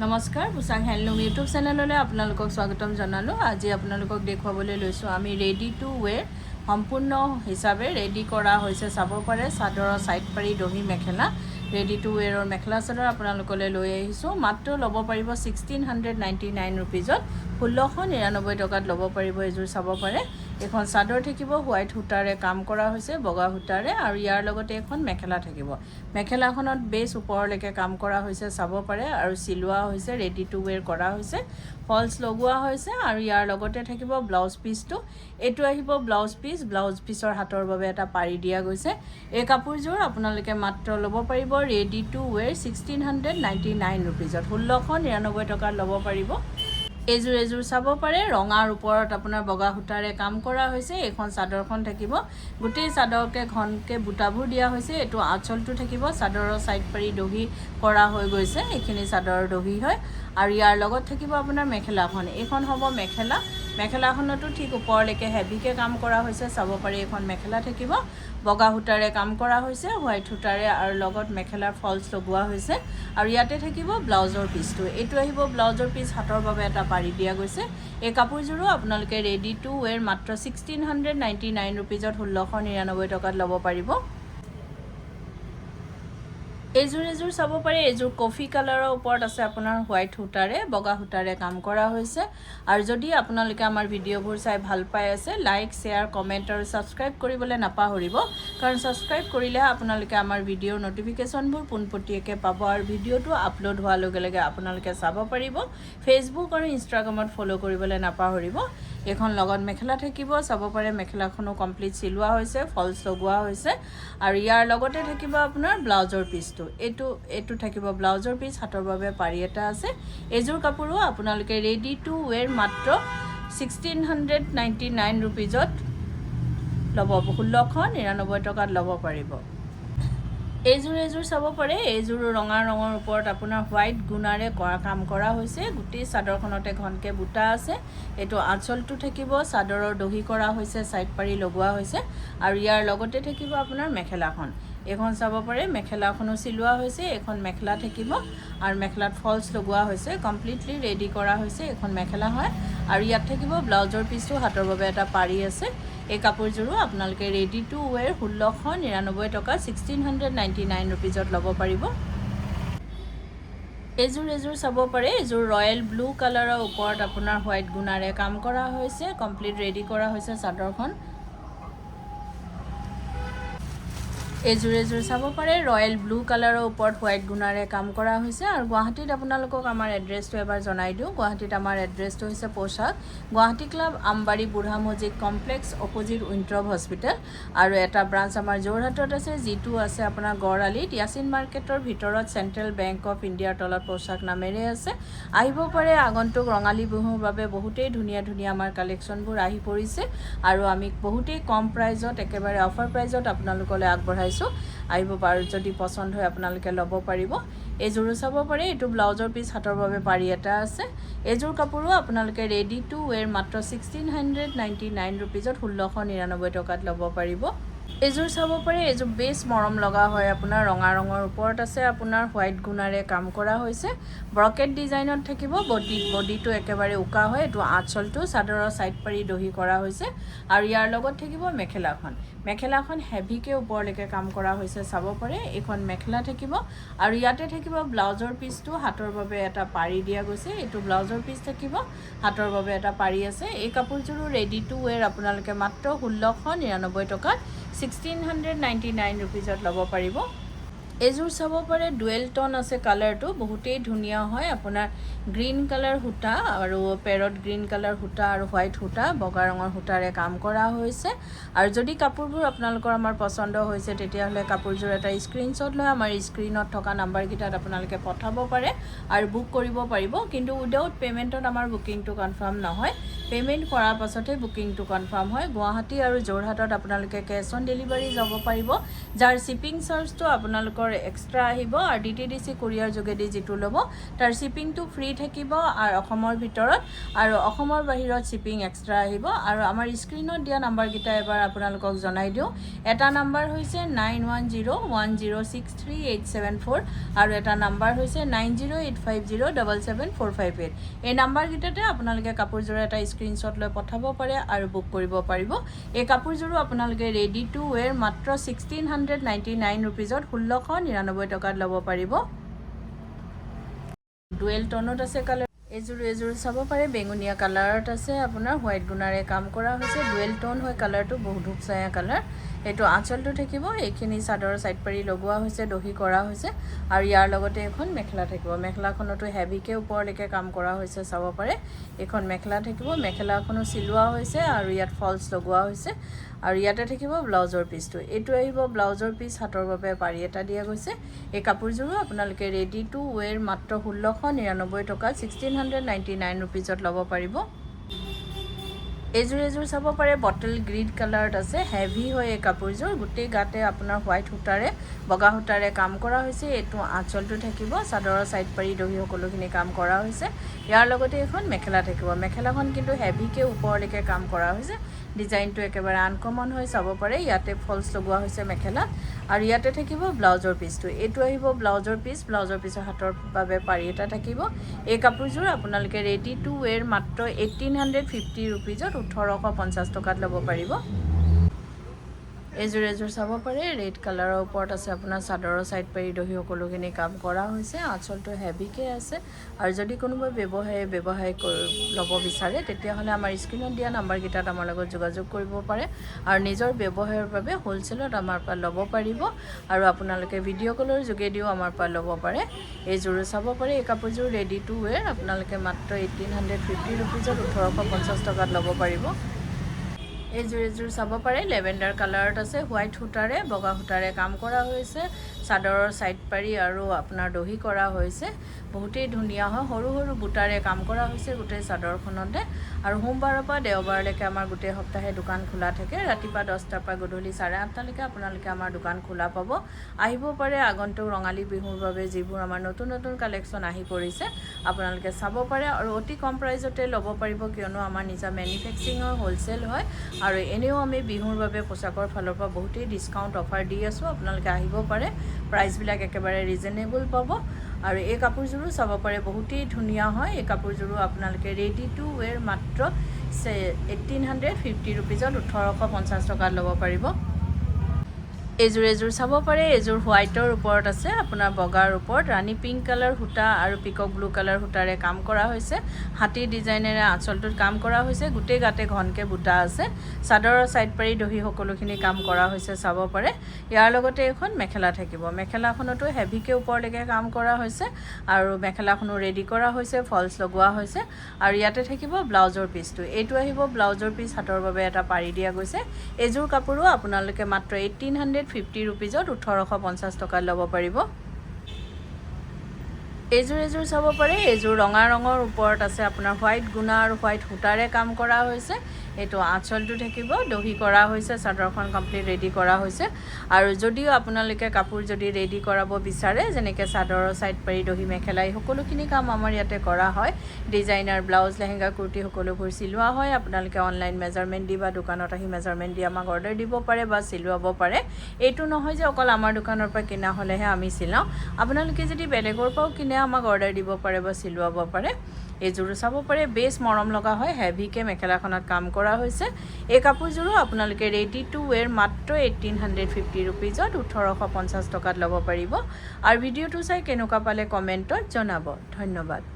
নমস্কাৰ পোছাক handloom YouTube চেনেললৈ আপোনালোকক স্বাগতম জনালোঁ। আজি আপোনালোকক দেখুৱাবলৈ লৈছোঁ আমি ৰেডি টু ৱেৰ সম্পূৰ্ণ হিচাপে ৰেডি কৰা হৈছে। চাব পাৰে চাদৰৰ ছাইড পাৰি দহি মেখেলা ৰেডি টু ৱেৰৰ মেখেলা চাদৰ আপোনালোকলৈ লৈ আহিছোঁ। মাত্ৰ ল'ব পাৰিব 1699 ৰুপিজত, 1699 টকাত ল'ব পাৰিব। এযোৰ চাব পাৰে এখন চাদৰ থাকিব হোৱাইট সূতাৰে কাম কৰা হৈছে, বগা সূতাৰে, আৰু ইয়াৰ লগতে এখন মেখেলা থাকিব। মেখেলাখনত বেছ ওপৰলৈকে কাম কৰা হৈছে চাব পাৰে, আৰু চিলোৱা হৈছে, ৰেডি টু ৱেৰ কৰা হৈছে, ফলছ লগোৱা হৈছে, আৰু ইয়াৰ লগতে থাকিব ব্লাউজ পিচটো। এইটো আহিব ব্লাউজ পিচ, ব্লাউজ পিচৰ হাতৰ বাবে এটা পাৰি দিয়া গৈছে। এই কাপোৰযোৰ আপোনালোকে মাত্ৰ ল'ব পাৰিব ৰেডি টু ৱেৰ 1699 ৰুপিজত, 1699 টকাত ল'ব পাৰিব। এযোৰ চাব পাৰে ৰঙাৰ ওপৰত আপোনাৰ বগা সূতাৰে কাম কৰা হৈছে। এইখন চাদৰখন থাকিব, গোটেই চাদৰকে ঘনকৈ বুটাবোৰ দিয়া হৈছে। এইটো আঁচলটো থাকিব, চাদৰৰ ছাইড পাৰি দহি কৰা হৈ গৈছে, এইখিনি চাদৰৰ দহি হয়। আৰু ইয়াৰ লগত থাকিব আপোনাৰ মেখেলাখন, এইখন হ'ব মেখেলা। মেখেলাখনতো ঠিক ওপৰলৈকে হেভিকৈ কাম কৰা হৈছে চাব পাৰি। এইখন মেখেলা থাকিব, বগা সূতাৰে কাম কৰা হৈছে, হোৱাইট সূতাৰে, আৰু লগত মেখেলাৰ ফলছ লগোৱা হৈছে। আৰু ইয়াতে থাকিব ব্লাউজৰ পিচটো, এইটো আহিব ব্লাউজৰ পিচ, হাতৰ বাবে এটা পাৰি দিয়া গৈছে। এই কাপোৰযোৰো আপোনালোকে ৰেডি টু ৱেৰ মাত্ৰ 1699 ৰুপিজত, 1699 টকাত ল'ব পাৰিব। এযোৰ চাব পাৰে, এযোৰ কফি কালাৰৰ ওপৰত আছে আপোনাৰ হোৱাইট সূতাৰে, বগা সূতাৰে কাম কৰা হৈছে। আৰু যদি আপোনালোকে আমাৰ ভিডিঅ'বোৰ চাই ভাল পাই আছে, লাইক, শ্বেয়াৰ, কমেণ্ট আৰু ছাবস্ক্ৰাইব কৰিবলৈ নাপাহৰিব, কাৰণ ছাবস্ক্ৰাইব কৰিলেহে আপোনালোকে আমাৰ ভিডিঅ'ৰ ন'টিফিকেশ্যনবোৰ পোনপটীয়াকৈ পাব, আৰু ভিডিঅ'টো আপলোড হোৱাৰ লগে লগে আপোনালোকে চাব পাৰিব। ফেচবুক আৰু ইনষ্টাগ্ৰামত ফ'ল' কৰিবলৈ নাপাহৰিব। এইখন লগত মেখেলা থাকিব, চাব পাৰে মেখেলাখনো কমপ্লিট চিলোৱা হৈছে, ফলছ লগোৱা হৈছে। আৰু ইয়াৰ লগতে থাকিব আপোনাৰ ব্লাউজৰ পিচটো, এইটো থাকিব ব্লাউজৰ পিচ, হাতৰ বাবে পাৰি এটা আছে। এইযোৰ কাপোৰো আপোনালোকে ৰেডি টু ৱেৰ মাত্ৰ 1699 ৰুপিজত ল'ব, 1699 টকাত ল'ব পাৰিব। এইযোৰ চাব পাৰে, এইযোৰো ৰঙা ৰঙৰ ওপৰত আপোনাৰ হোৱাইট গুণাৰে কাম কৰা হৈছে। গোটেই চাদৰখনতে ঘনকৈ বুটা আছে। এইটো আঁচলটো থাকিব, চাদৰৰ দহি কৰা হৈছে, ছাইড পাৰি লগোৱা হৈছে। আৰু ইয়াৰ লগতে থাকিব আপোনাৰ মেখেলাখন, এইখন চাব পাৰে মেখেলাখনো চিলোৱা হৈছে। এইখন মেখেলা থাকিব, আৰু মেখেলাত ফলছ লগোৱা হৈছে, কমপ্লিটলি ৰেডি কৰা হৈছে। এইখন মেখেলা হয়, আৰু ইয়াত থাকিব ব্লাউজৰ পিচটো, হাতৰ বাবে এটা পাৰি আছে। এই কাপোৰযোৰো আপোনালোকে ৰেডি টু ৱেৰ 1699 টকা, 1699 ৰুপিজত ল'ব পাৰিব। এযোৰ চাব পাৰে, এযোৰ ৰয়েল ব্লু কালাৰৰ ওপৰত আপোনাৰ হোৱাইট গুণাৰে কাম কৰা হৈছে, কমপ্লিট ৰেডি কৰা হৈছে চাদৰখন। এযোৰ চাব পাৰে, ৰয়েল ব্লু কালাৰৰ ওপৰত হোৱাইট গুণাৰে কাম কৰা হৈছে। আৰু গুৱাহাটীত আপোনালোকক আমাৰ এড্ৰেছটো এবাৰ জনাই দিওঁ। গুৱাহাটীত আমাৰ এড্ৰেছটো হৈছে পোছাক গুৱাহাটী ক্লাব, আমবাৰী বুঢ়া মছজিদ কমপ্লেক্স, অপজিট উইণ্ট্ৰপ হস্পিটেল। আৰু এটা ব্ৰাঞ্চ আমাৰ যোৰহাটত আছে, যিটো আছে আপোনাৰ গড়আলিত, য়াচিন মাৰ্কেটৰ ভিতৰত, চেণ্ট্ৰেল বেংক অফ ইণ্ডিয়াৰ তলত পোছাক নামেৰে আছে। আহিব পাৰে, আগন্তুক ৰঙালী বিহুৰ বাবে বহুতেই ধুনীয়া ধুনীয়া আমাৰ কালেকশ্যনবোৰ আহি পৰিছে, আৰু আমি বহুতেই কম প্ৰাইজত, একেবাৰে অফাৰ প্ৰাইজত আপোনালোকলৈ আগবঢ়াইছোঁ। আহিব পাৰে, যদি পচন্দ হয় আপোনালোকে ল'ব পাৰিব। এইযোৰো চাব পাৰে, এইটো ব্লাউজৰ পিচ, হাতৰ বাবে পাৰি এটা আছে। এইযোৰ কাপোৰো আপোনালোকে ৰেডি টু ৱেৰ মাত্ৰ 1699 ৰুপিজত, 1699 টকাত ল'ব পাৰিব। এইযোৰ চাব পাৰে, এইযোৰ বেছ মৰম লগা হয়, আপোনাৰ ৰঙা ৰঙৰ ওপৰত আছে, আপোনাৰ হোৱাইট গুণাৰে কাম কৰা হৈছে। ব্ৰকেট ডিজাইনত থাকিব, বডিটো একেবাৰে উকা হয়। এইটো আঁচলটো, চাদৰৰ ছাইড পাৰি দহি কৰা হৈছে। আৰু ইয়াৰ লগত থাকিব মেখেলাখন হেভিকৈ ওপৰলৈকে কাম কৰা হৈছে চাব পাৰে। এইখন মেখেলা থাকিব, আৰু ইয়াতে থাকিব ব্লাউজৰ পিচটো, হাতৰ বাবে এটা পাৰি দিয়া গৈছে। এইটো ব্লাউজৰ পিচ থাকিব, হাতৰ বাবে এটা পাৰি আছে। এই কাপোৰযোৰো ৰেডি টু ৱেৰ আপোনালোকে মাত্ৰ 1699 টকাত, 1699 ৰুপিজত ল'ব পাৰিব। এইযোৰ চাব পাৰে, ডুৱেল টন আছে কালাৰটো, বহুতেই ধুনীয়া হয়। আপোনাৰ গ্ৰীণ কালাৰ সূতা, আৰু পেৰট গ্ৰীণ কালাৰ সূতা, আৰু হোৱাইট সূতা, বগা ৰঙৰ সূতাৰে কাম কৰা হৈছে। আৰু যদি কাপোৰবোৰ আপোনালোকৰ আমাৰ পচন্দ হৈছে, তেতিয়াহ'লে কাপোৰযোৰ এটা স্ক্ৰীনশ্বট লৈ আমাৰ স্ক্ৰীনত থকা নাম্বাৰকেইটাত আপোনালোকে পঠাব পাৰে আৰু বুক কৰিব পাৰিব। কিন্তু উইদাউট পে'মেণ্টত আমাৰ বুকিংটো কনফাৰ্ম নহয়, পে'মেণ্ট কৰাৰ পাছতহে বুকিংটো কনফাৰ্ম হয়। গুৱাহাটী আৰু যোৰহাটত আপোনালোকে কেছ অন ডেলিভাৰী যাব পাৰিব, যাৰ শ্বিপিং চাৰ্জটো আপোনালোকৰ আপোনালোকৰ এক্সট্ৰা আহিব আৰু DTDC কুৰিয়াৰ যোগেদি যেটো ল'ব তাৰ শিপিংটো ফ্ৰী থাকিব আৰু অসমৰ ভিতৰত আৰু অসমৰ বাহিৰত শিপিং এক্সট্ৰা আহিব আৰু আমাৰ স্ক্ৰিনত দিয়া নাম্বাৰ কিটা এবাৰ আপোনালোকক জনাই দিও এটা নাম্বাৰ হৈছে 9101063874 আৰু এটা নাম্বাৰ হৈছে 9085077458 এই নাম্বাৰ কিটাতে আপোনালোকে কাপোৰজোৰ এটা স্ক্ৰিনশ্বট লৈ পঠাব পাৰে আৰু বুক কৰিব পাৰিব এই কাপোৰজোৰ আপোনালোকে ৰেডি টু ওয়্যাৰ মাত্ৰ 1699 रुपीजत 1699 टकात ল'ব পাৰিব ডুৱেল টোনত আছে কালাৰ এজুৰ চাব পাৰে বেঙুনিয়া কালাৰত আছে আপোনাৰ হোৱাইট গুণাৰে কাম কৰা হৈছে ডুৱেল টোন হয় কালাৰটো বহুত ধুপছায়া কালাৰ এটো আঁচলটো থাকিব এইখিনি চাদৰ সাইড পাৰি লগোৱা হৈছে দহি কৰা হৈছে আৰু ইয়াৰ লগতে এখন মেখেলা থাকিব মেখেলাখনটো হেভিকে ওপৰলৈকে কাম কৰা হৈছে চাব পাৰে এখন মেখেলা থাকিব মেখেলাখনো সিলোৱা হৈছে আৰু ইয়াত ফলস লগোৱা হৈছে আৰু ইয়াতে থাকিব ব্লাউজৰ পিসটো এটো আহিব ব্লাউজৰ পিস হাতৰ বাবে পাৰি এটা দিয়া গৈছে এই কাপোৰজোৰ আপোনালোকে ৰেডি টু ওয়্যাৰ মাত্ৰ 1699 টকা 1699 रुपीजত ল'ব পাৰিব এজুৰ চাব পাৰে বটল গ্ৰীণ কালাৰত আছে হেভি হয় এই কাপোৰজোৰ গুটে গাতে আপোনাৰ হোৱাইট হুটাৰে বগা হুটাৰে কাম কৰা হৈছে এটো আঁচলটো থাকিব চাদৰৰ সাইড পাৰি দহি সকলোখিনি কাম কৰা হৈছে ইয়াৰ লগতে এখন মেখেলা থাকিব মেখেলাখন কিন্তু হেভিকে ওপৰলৈকে কাম কৰা হৈছে ডিজাইনটো একেবাৰে আনকমন হয় চাব পাৰে ইয়াতে ফলস লগোৱা হৈছে মেখেলা আৰু ইয়াতে থাকিব ব্লাউজৰ পিসটো এটো আহিব ব্লাউজৰ পিসৰ হাতৰ বাবে পাৰি এটা থাকিব এই কাপোৰজোৰ আপোনালোকে ৰেডি টু ওয়্যাৰ মাত্ৰ 1850 रुपीजত 1850 টকাত ল'ব পাৰিব এজুৰ চাব পাৰে ৰেড কালাৰৰ ওপৰত আছে আপোনাৰ চাদৰৰ সাইড পাৰি দহি সকলোখিনি কাম কৰা হৈছে আঁচলটো হেভিকে আছে আৰু যদি কোনোবা ব্যৱসায় ল'ব বিচাৰে তেতিয়া হলে আমাৰ স্ক্ৰিনত দিয়া নাম্বাৰ কিটাত আমাৰ লগত যোগাযোগ কৰিব পাৰে আৰু নিজৰ ব্যৱসায়ৰ বাবে হোলসেলত আমাৰ পৰা ল'ব পাৰিব আৰু আপোনালোকে ভিডিঅ' কলৰ যোগেদিও আমাৰ পৰা ল'ব পাৰে এজুৰ চাব পাৰে এই কাপোৰজোৰ ৰেডি টু ওয়্যাৰ আপোনালোকে মাত্ৰ 1850 रुपीजত 1850 টকাত ল'ব পাৰিব এজুৰ চাব পাৰে লেভেন্ডাৰ কালাৰত আছে হোৱাইট হুটাৰে বগা হুটাৰে কাম কৰা হৈছে চাদৰৰ সাইড পাৰি আৰু আপোনাৰ দহি কৰা হৈছে বহুতেই ধুনিয়া হয় সৰু সৰু বুটাৰে কাম কৰা হৈছে গোটে চাদৰখনতে আৰু সোমবাৰৰ পৰা দেওবাৰলৈকে আমাৰ গোটে সপ্তাহে দোকান খোলা থাকে ৰাতিপুৱা 10টাৰ পৰা গধূলি 8:30 লৈকে আপোনালোকে আমাৰ দোকান খোলা পাব আহিব পাৰে আগন্তুক ৰঙালী বিহুৰ বাবে যিবোৰ আমাৰ নতুন কালেকচন আহি পৰিছে আপোনালোকে চাব পাৰে আৰু অতি কম প্ৰাইজতে ল'ব পাৰিব কিয়নো আমাৰ নিজা ম্যানুফ্যাকচাৰিঙৰ হোলসেল হয় আৰু এনেও আমি বিহুৰ বাবে পোছাকৰ ফালৰ পৰা বহুতেই ডিসকাউন্ট অফাৰ দি আছো আপোনালোকে আহিব পাৰে প্ৰাইস বিলাক একেবাৰে ৰিজনেবল পাব আৰু এই কাপোৰজোৰো চাব পাৰে বহুতেই ধুনিয়া হয় এই কাপোৰজোৰো আপোনালোকে ৰেডি টু ওয়্যাৰ মাত্ৰ 1850 रुपीजত 1850 টকাত ল'ব পাৰিব এজুৰ চাব পাৰে এজুৰ হোৱাইটৰ ওপৰত আছে আপোনাৰ বগাৰ ওপৰত ৰাণী পিংক কালাৰ হুটা আৰু পিকক ব্লু কালাৰ হুটাৰে কাম কৰা হৈছে হাতী ডিজাইনেৰে আঁচলটোত কাম কৰা হৈছে গুটে গাতে ঘনকে বুটা আছে চাদৰৰ সাইড পাৰি দহি সকলোখিনি কাম কৰা হৈছে চাব পাৰে ইয়াৰ লগতে এখন মেখেলা থাকিব মেখেলাখনটো হেভিকে ওপৰলৈকে কাম কৰা হৈছে আৰু মেখেলাখনো ৰেডি কৰা হৈছে ফলস লগোৱা হৈছে আৰু ইয়াতে থাকিব ব্লাউজৰ পিসটো এটো আহিব ব্লাউজৰ পিস হাতৰ বাবে এটা পাৰি দিয়া গৈছে এজুৰ কাপোৰো আপোনালোকে মাত্ৰ 1850 रुपीजत 1850 টকা ল'ব পাৰিব এজুৰ চাব পাৰে এজুৰ ৰঙা ৰঙৰ ওপৰত আছে আপোনাৰ হোৱাইট গুণা আৰু হোৱাইট হুটাৰে কাম কৰা হৈছে এটো আঁচলটো থাকিব দহি কৰা হৈছে চাদৰখন কমপ্লিট ৰেডি কৰা হৈছে আৰু যদিও আপোনালোকে কাপোৰ যদি ৰেডি কৰাব বিচাৰে যেনেকে চাদৰৰ সাইড পাৰি দহি মেখেলাই সকলোখিনি কাম আমাৰ ইয়াতে কৰা হয় ডিজাইনাৰ ব্লাউজ লেহেঙ্গা কুৰ্তি সকলোবোৰ সিলোৱা হয় আপোনালোকে অনলাইন মেজাৰমেন্ট দিবা দোকানত আহি মেজাৰমেন্ট দি আমাক অৰ্ডাৰ দিব পাৰে বা সিলোৱাব পাৰে এটো নহয় যে অকল আমাৰ দোকানৰ পৰা কিনা হলেহে আমি সিলাও আপোনালোকে যদি বেলেগৰ পৰাও কিনে আমাক অৰ্ডাৰ দিব পাৰে বা সিলোৱাব পাৰে এজুৰ চাব পাৰে বেছ মৰম লগা হয় হেভিকে মেখেলাখনত কাম কৰা হৈছে এই কাপোৰজোৰো আপোনালোকে ৰেডি টু ওয়্যাৰ মাত্ৰ 1850 रुपीजত 1850 টকাত ল'ব পাৰিব আৰু ভিডিঅটো চাই কেনেকুৱা পালে কমেন্টত জনাব ধন্যবাদ